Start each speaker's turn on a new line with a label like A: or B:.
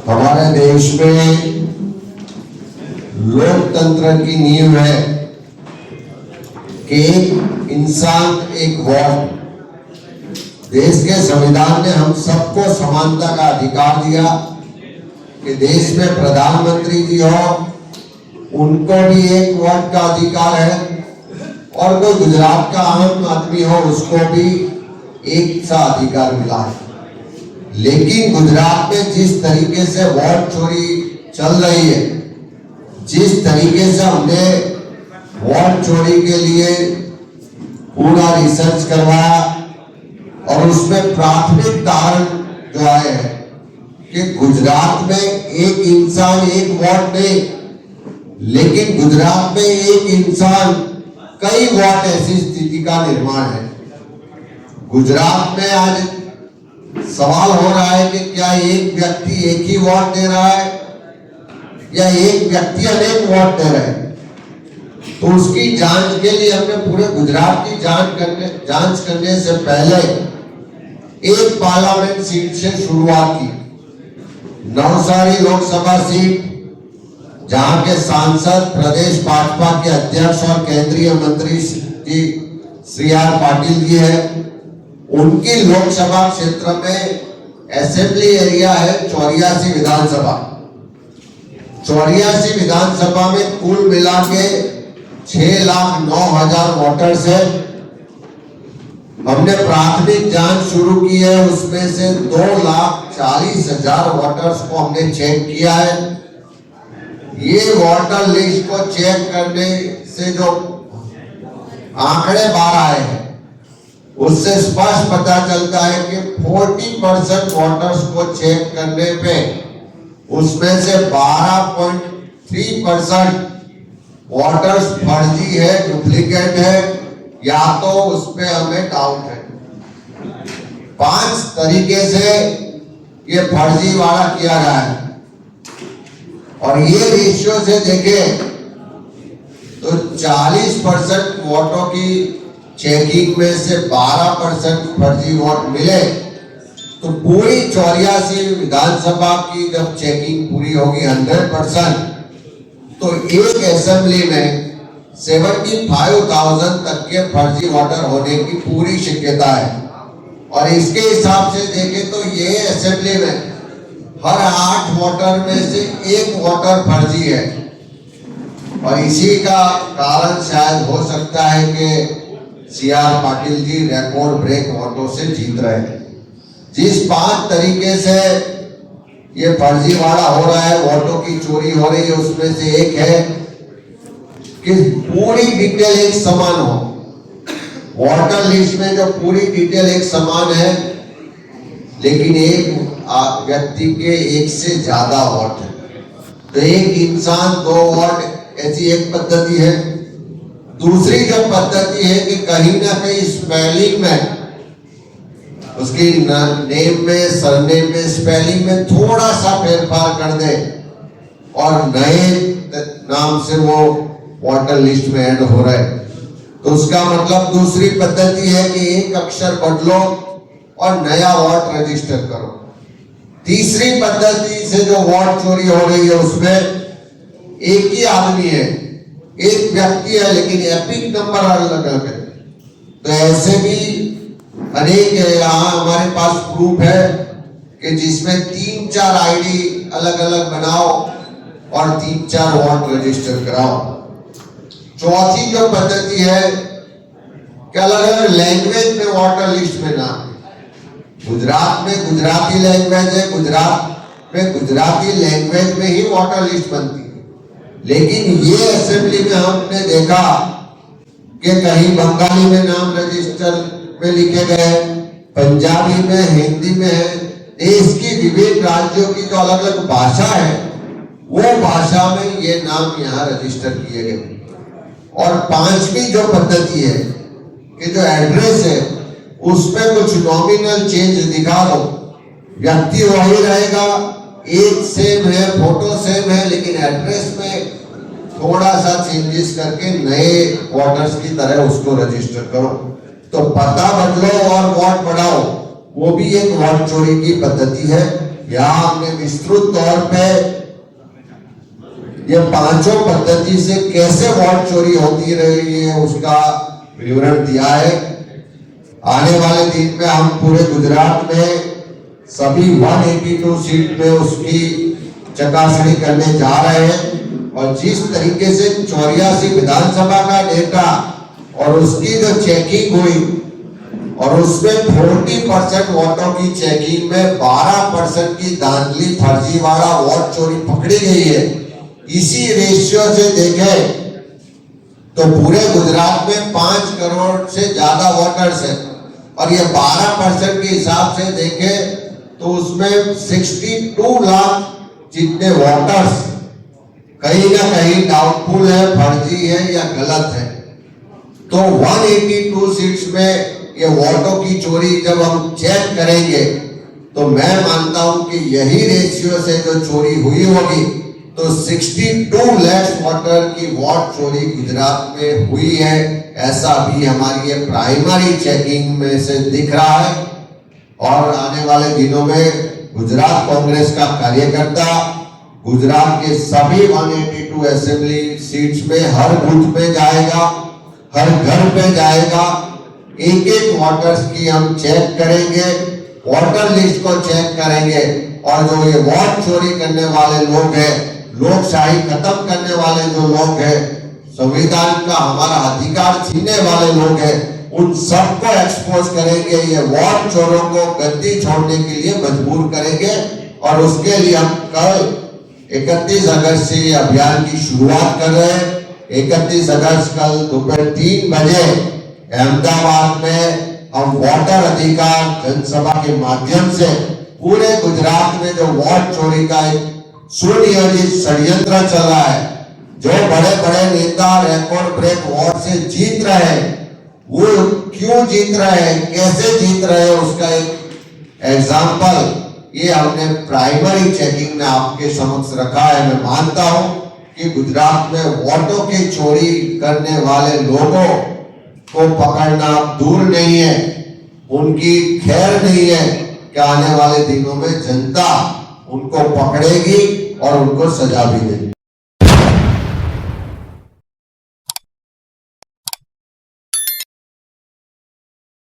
A: हमारे देश में लोकतंत्र की नींव है कि एक इंसान एक वोट। देश के संविधान ने हम सबको समानता का अधिकार दिया कि देश में प्रधानमंत्री जी हो उनको भी एक वोट का अधिकार है और कोई गुजरात का आम आदमी हो उसको भी एक सा अधिकार मिला है। लेकिन गुजरात में जिस तरीके से वोट चोरी चल रही है, जिस तरीके से हमने वोट चोरी के लिए पूरा रिसर्च करवाया और उसमें प्राथमिक कारण जो आए हैं कि गुजरात में एक इंसान एक वोट नहीं, लेकिन गुजरात में एक इंसान कई वोट ऐसी स्थिति का निर्माण है। गुजरात में आज सवाल हो रहा है कि क्या एक व्यक्ति एक ही वोट दे रहा है या एक व्यक्ति अनेक वोट दे रहे हैं। तो उसकी जांच के लिए हमने पूरे गुजरात की जांच करने से पहले एक पार्लियामेंट सीट से शुरुआत की। नवसारी लोकसभा सीट जहां के सांसद प्रदेश भाजपा के अध्यक्ष और केंद्रीय मंत्री जी श्री आर पाटिल जी है, उनकी लोकसभा क्षेत्र में असेंबली एरिया है 84 विधानसभा। 84 विधानसभा में कुल मिला के 6,09,000 वोटर्स है। हमने प्राथमिक जांच शुरू की है, उसमें से 2,40,000 वोटर्स को हमने चेक किया है। ये वोटर लिस्ट को चेक करने से जो आंकड़े बाहर आए हैं उससे स्पष्ट पता चलता है कि 40% वोटर्स को चेक करने पे उसमें से 12.3% वोटर्स फर्जी है, डुप्लीकेट है, या तो उसमें हमें डाउट है। 5 तरीके से ये फर्जी वाला किया गया है और ये रेशियो से देखें तो 40% वोटों की चेकिंग में से 12% फर्जी वोट मिले तो पूरी 84 विधानसभा की जब चेकिंग पूरी होगी 100%, तो एक असेंबली में 75,000 तक के फर्जी वोटर होने की पूरी शक्यता है। और इसके हिसाब से देखें तो ये असेंबली में हर 8 वोटर में से 1 वोटर फर्जी है। और इसी का कारण शायद हो सकता है कि C R Patil ji record break वोटों से जीत रहे हैं। जिस 5 तरीके से ये फर्जी वाला हो रहा है, वोटों की चोरी हो रही है, उसमें से एक है कि पूरी डिटेल एक समान हो। वोटर लिस्ट में जो पूरी डिटेल एक समान है लेकिन एक व्यक्ति के 1 से ज्यादा वोट है, तो एक इंसान 2 वोट, ऐसी एक पद्धति है। दूसरी जो पद्धति है कि कहीं ना कहीं स्पेलिंग में, उसकी नेम में, सरनेम में, स्पेलिंग में थोड़ा सा फेरफार कर दे और नए नाम से वो वोटर लिस्ट में ऐड हो रहा है, तो उसका मतलब दूसरी पद्धति है कि एक अक्षर बदलो और नया वोट रजिस्टर करो। तीसरी पद्धति से जो वोट चोरी हो रही है उसमें एक ही आदमी है, एक व्यक्ति है, लेकिन एपिक नंबर अलग अलग है। तो ऐसे भी अनेक यहाँ हमारे पास प्रूफ है कि जिसमें 3-4 आईडी अलग अलग बनाओ और 3-4 वोट रजिस्टर कराओ। चौथी जो पद्धति है कि अलग अलग लैंग्वेज में वोटर लिस्ट में नाम। गुजरात में गुजराती लैंग्वेज है, गुजरात में गुजराती लैंग्वेज में ही वोटर लिस्ट बनती है। लेकिन ये असेंबली में हमने देखा कि कहीं बंगाली में नाम रजिस्टर में लिखे गए, पंजाबी में, हिंदी में है। देश की विभिन्न राज्यों की जो अलग अलग भाषा है वो भाषा में ये नाम यहाँ रजिस्टर किए गए। और 5वीं जो पद्धति है कि जो एड्रेस है उसमें कुछ नॉमिनल चेंज दिखा दो, व्यक्ति वही रहेगा, एज सेम है, फोटो सेम है, लेकिन एड्रेस में थोड़ा सा चेंजेस करके नए वोटर्स की तरह उसको रजिस्टर करो। तो पता बदलो और वोट बढ़ाओ, वो भी एक वोट चोरी की पद्धति है। यहाँ हमने विस्तृत तौर पे ये पांचों पद्धति से कैसे वोट चोरी होती रही है उसका विवरण दिया है। आने वाले दिन में हम पूरे गुजरात में सभी 182 सीट में उसकी चकासनी करने जा रहे हैं और जिस तरीके से 84 विधानसभा का डेटा और उसकी जो चेकिंग हुई और उसमें 40% वोटों की चेकिंग में 12% की धांधली फर्जीवाड़ा वोट चोरी पकड़ी गई है। इसी रेशियो से देखें तो पूरे गुजरात में 5 करोड़ से ज्यादा वोटर्स हैं और ये 12% के हिसाब से देखें तो उसमें 62 लाख जितने वोटर्स कहीं ना कहीं डाउटफुल है, फर्जी है या गलत है। तो 182 सीट्स में ये वोटों की चोरी जब हम चेक करेंगे तो मैं मानता हूं कि यही रेशियो से जो चोरी हुई होगी तो 62 लाख वोटर की वोट चोरी गुजरात में हुई है। ऐसा भी हमारी ये प्राइमरी चेकिंग में से दिख रहा है और आने वाले दिनों में गुजरात कांग्रेस का कार्यकर्ता गुजरात के सभी 182 असेंबली सीट्स में हर बूथ पे जाएगा, हर घर पे जाएगा, एक एक वोटर्स की हम चेक करेंगे, वोटर लिस्ट को चेक करेंगे और जो ये वोट चोरी करने वाले लोग हैं, लोकशाही खत्म करने वाले जो लोग हैं, संविधान का हमारा अधिकार छीनने वाले लोग हैं, उन सबको एक्सपोज करेंगे। ये वोट चोरों को गद्दी छोड़ने के लिए मजबूर करेंगे और उसके लिए हम कल 31 अगस्त से ये अभियान की शुरुआत कर रहे हैं। 31 अगस्त कल दोपहर 3 बजे अहमदाबाद में हम वोटर अधिकार जनसभा के माध्यम से पूरे गुजरात में जो वोट चोरी का एक सुनियोजित षड्यंत्र चल रहा है, जो बड़े बड़े नेता रिकॉर्ड ब्रेक वोट से जीत रहे हैं, वो क्यों जीत रहे हैं, कैसे जीत रहे हैं, उसका एक एग्जाम्पल ये हमने प्राइमरी चेकिंग में आपके समक्ष रखा है। मैं मानता हूं कि गुजरात में वोटों की चोरी करने वाले लोगों को पकड़ना दूर नहीं है, उनकी खैर नहीं है कि आने वाले दिनों में जनता उनको पकड़ेगी और उनको सजा भी देगी।